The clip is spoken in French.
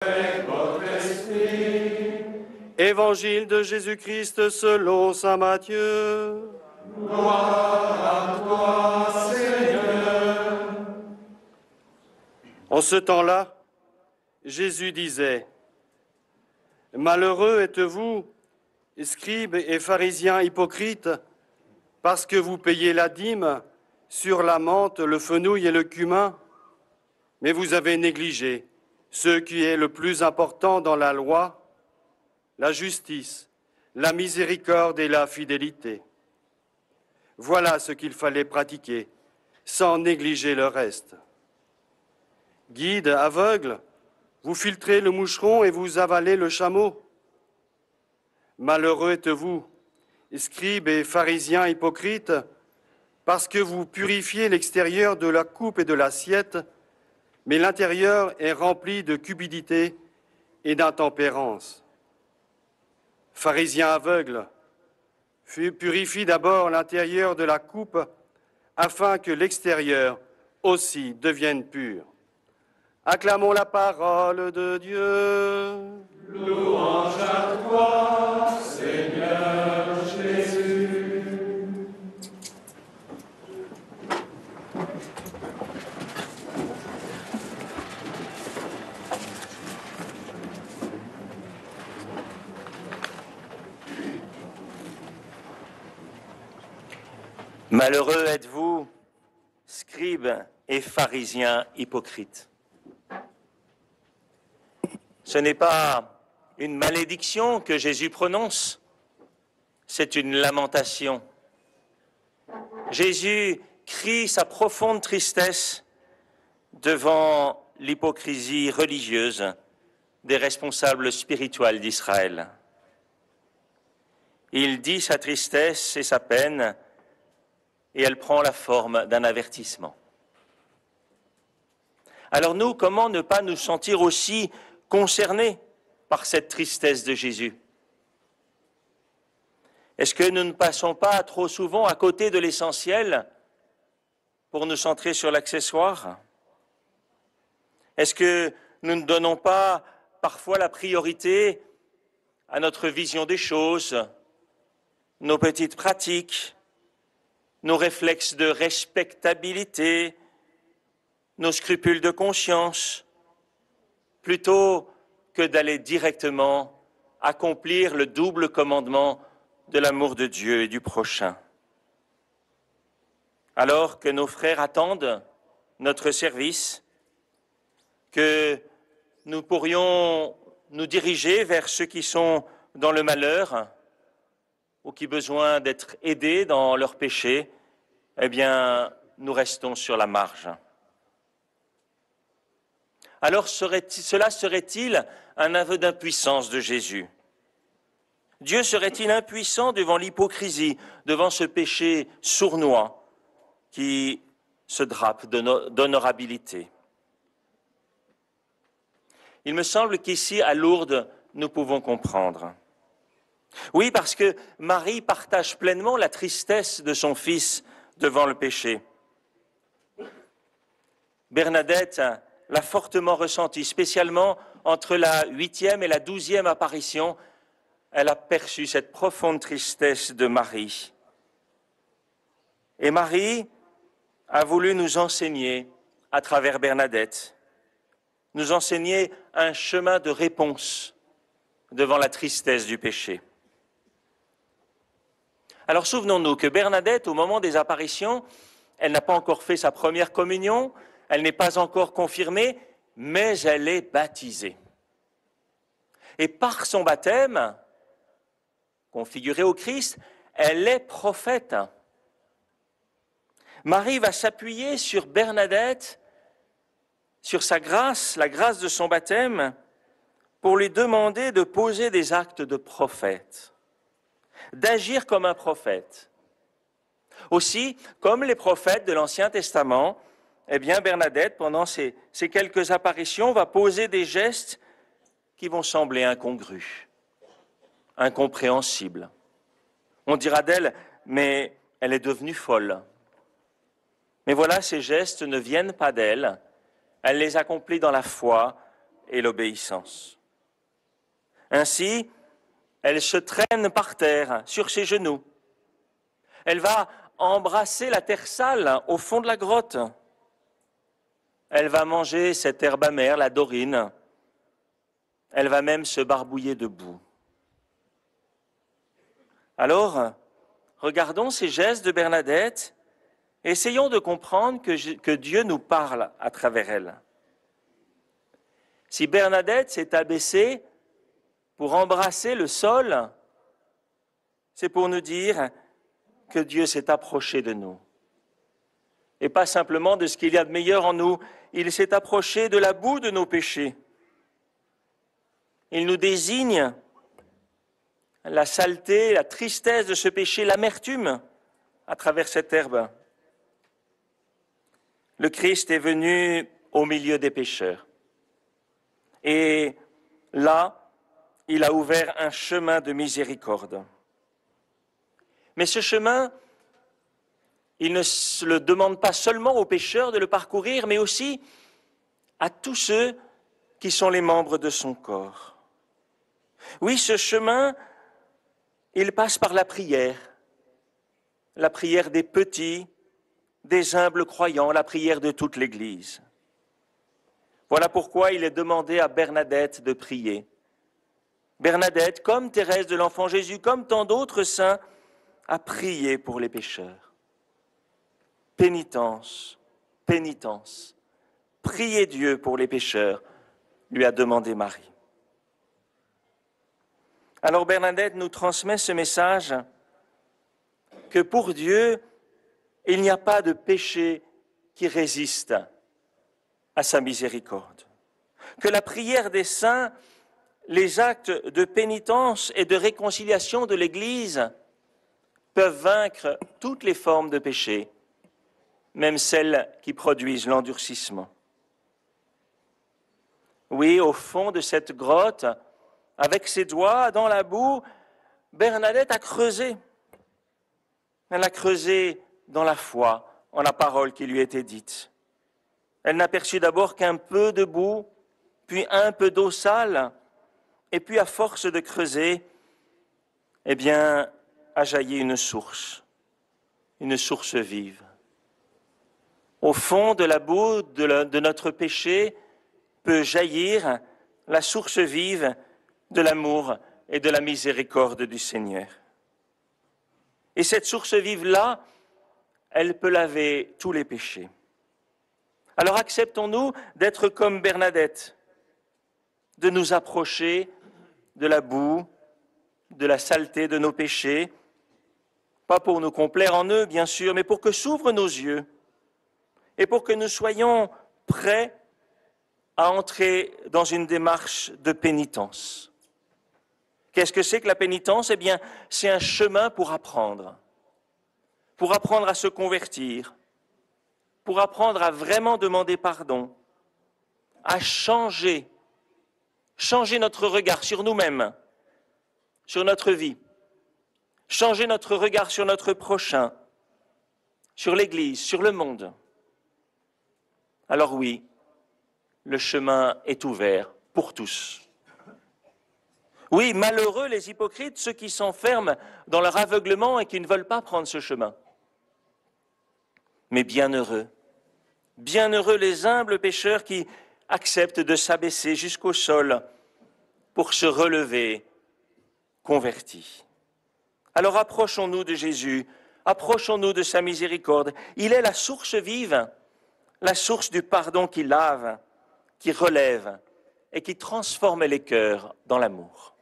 avec votre esprit. Évangile de Jésus-Christ selon saint Matthieu. Gloire à toi, Seigneur. En ce temps-là, Jésus disait : « Malheureux êtes-vous, scribes et pharisiens hypocrites, parce que vous payez la dîme sur la menthe, le fenouil et le cumin, mais vous avez négligé ce qui est le plus important dans la loi, la justice, la miséricorde et la fidélité. Voilà ce qu'il fallait pratiquer, sans négliger le reste. Guides aveugles, vous filtrez le moucheron et vous avalez le chameau. Malheureux êtes-vous, scribes et pharisiens hypocrites, parce que vous purifiez l'extérieur de la coupe et de l'assiette, mais l'intérieur est rempli de cupidité et d'intempérance. Pharisiens aveugles, purifie d'abord l'intérieur de la coupe, afin que l'extérieur aussi devienne pur. Acclamons la parole de Dieu. Louange à toi, Seigneur Jésus. Malheureux êtes-vous, scribes et pharisiens hypocrites. Ce n'est pas une malédiction que Jésus prononce, c'est une lamentation. Jésus crie sa profonde tristesse devant l'hypocrisie religieuse des responsables spirituels d'Israël. Il dit sa tristesse et sa peine, et elle prend la forme d'un avertissement. Alors nous, comment ne pas nous sentir aussi concernés par cette tristesse de Jésus? Est-ce que nous ne passons pas trop souvent à côté de l'essentiel pour nous centrer sur l'accessoire? Est-ce que nous ne donnons pas parfois la priorité à notre vision des choses, nos petites pratiques, nos réflexes de respectabilité, nos scrupules de conscience, plutôt que d'aller directement accomplir le double commandement de l'amour de Dieu et du prochain. Alors que nos frères attendent notre service, que nous pourrions nous diriger vers ceux qui sont dans le malheur, ou qui ont besoin d'être aidés dans leurs péchés, eh bien, nous restons sur la marge. Alors, cela serait-il un aveu d'impuissance de Jésus? Dieu serait-il impuissant devant l'hypocrisie, devant ce péché sournois qui se drape d'honorabilité? Il me semble qu'ici, à Lourdes, nous pouvons comprendre. Oui, parce que Marie partage pleinement la tristesse de son fils devant le péché. Bernadette l'a fortement ressenti, spécialement entre la 8e et la 12e apparition. Elle a perçu cette profonde tristesse de Marie. Et Marie a voulu nous enseigner, à travers Bernadette, nous enseigner un chemin de réponse devant la tristesse du péché. Alors souvenons-nous que Bernadette, au moment des apparitions, elle n'a pas encore fait sa première communion, elle n'est pas encore confirmée, mais elle est baptisée. Et par son baptême, configuré au Christ, elle est prophète. Marie va s'appuyer sur Bernadette, sur sa grâce, la grâce de son baptême, pour lui demander de poser des actes de prophète, d'agir comme un prophète. Aussi, comme les prophètes de l'Ancien Testament, eh bien Bernadette, pendant ces quelques apparitions, va poser des gestes qui vont sembler incongrus, incompréhensibles. On dira d'elle, mais elle est devenue folle. Mais voilà, ces gestes ne viennent pas d'elle, elle les accomplit dans la foi et l'obéissance. Ainsi, elle se traîne par terre, sur ses genoux. Elle va embrasser la terre sale au fond de la grotte. Elle va manger cette herbe amère, la dorine. Elle va même se barbouiller de boue. Alors, regardons ces gestes de Bernadette et essayons de comprendre que Dieu nous parle à travers elle. Si Bernadette s'est abaissée pour embrasser le sol, c'est pour nous dire que Dieu s'est approché de nous. Et pas simplement de ce qu'il y a de meilleur en nous, il s'est approché de la boue de nos péchés. Il nous désigne la saleté, la tristesse de ce péché, l'amertume à travers cette herbe. Le Christ est venu au milieu des pécheurs. Et là, il a ouvert un chemin de miséricorde. Mais ce chemin, il ne se le demande pas seulement aux pécheurs de le parcourir, mais aussi à tous ceux qui sont les membres de son corps. Oui, ce chemin, il passe par la prière des petits, des humbles croyants, la prière de toute l'Église. Voilà pourquoi il est demandé à Bernadette de prier. Bernadette, comme Thérèse de l'Enfant Jésus, comme tant d'autres saints, a prié pour les pécheurs. Pénitence, pénitence, priez Dieu pour les pécheurs, lui a demandé Marie. Alors Bernadette nous transmet ce message que pour Dieu, il n'y a pas de péché qui résiste à sa miséricorde. Que la prière des saints, les actes de pénitence et de réconciliation de l'Église peuvent vaincre toutes les formes de péché, même celles qui produisent l'endurcissement. Oui, au fond de cette grotte, avec ses doigts dans la boue, Bernadette a creusé. Elle a creusé dans la foi, en la parole qui lui était dite. Elle n'aperçut d'abord qu'un peu de boue, puis un peu d'eau sale, et puis à force de creuser, eh bien, a jailli une source vive. Au fond de la boue de notre péché peut jaillir la source vive de l'amour et de la miséricorde du Seigneur. Et cette source vive-là, elle peut laver tous les péchés. Alors acceptons-nous d'être comme Bernadette, de nous approcher de la boue, de la saleté de nos péchés, pas pour nous complaire en eux, bien sûr, mais pour que s'ouvrent nos yeux et pour que nous soyons prêts à entrer dans une démarche de pénitence. Qu'est-ce que c'est que la pénitence ? Eh bien, c'est un chemin pour apprendre à se convertir, pour apprendre à vraiment demander pardon, à changer notre regard sur nous-mêmes, sur notre vie, changer notre regard sur notre prochain, sur l'Église, sur le monde. Alors oui, le chemin est ouvert pour tous. Oui, malheureux les hypocrites, ceux qui s'enferment dans leur aveuglement et qui ne veulent pas prendre ce chemin. Mais bienheureux les humbles pécheurs qui acceptent de s'abaisser jusqu'au sol pour se relever convertis. Alors approchons-nous de Jésus, approchons-nous de sa miséricorde. Il est la source vive, la source du pardon qui lave, qui relève et qui transforme les cœurs dans l'amour.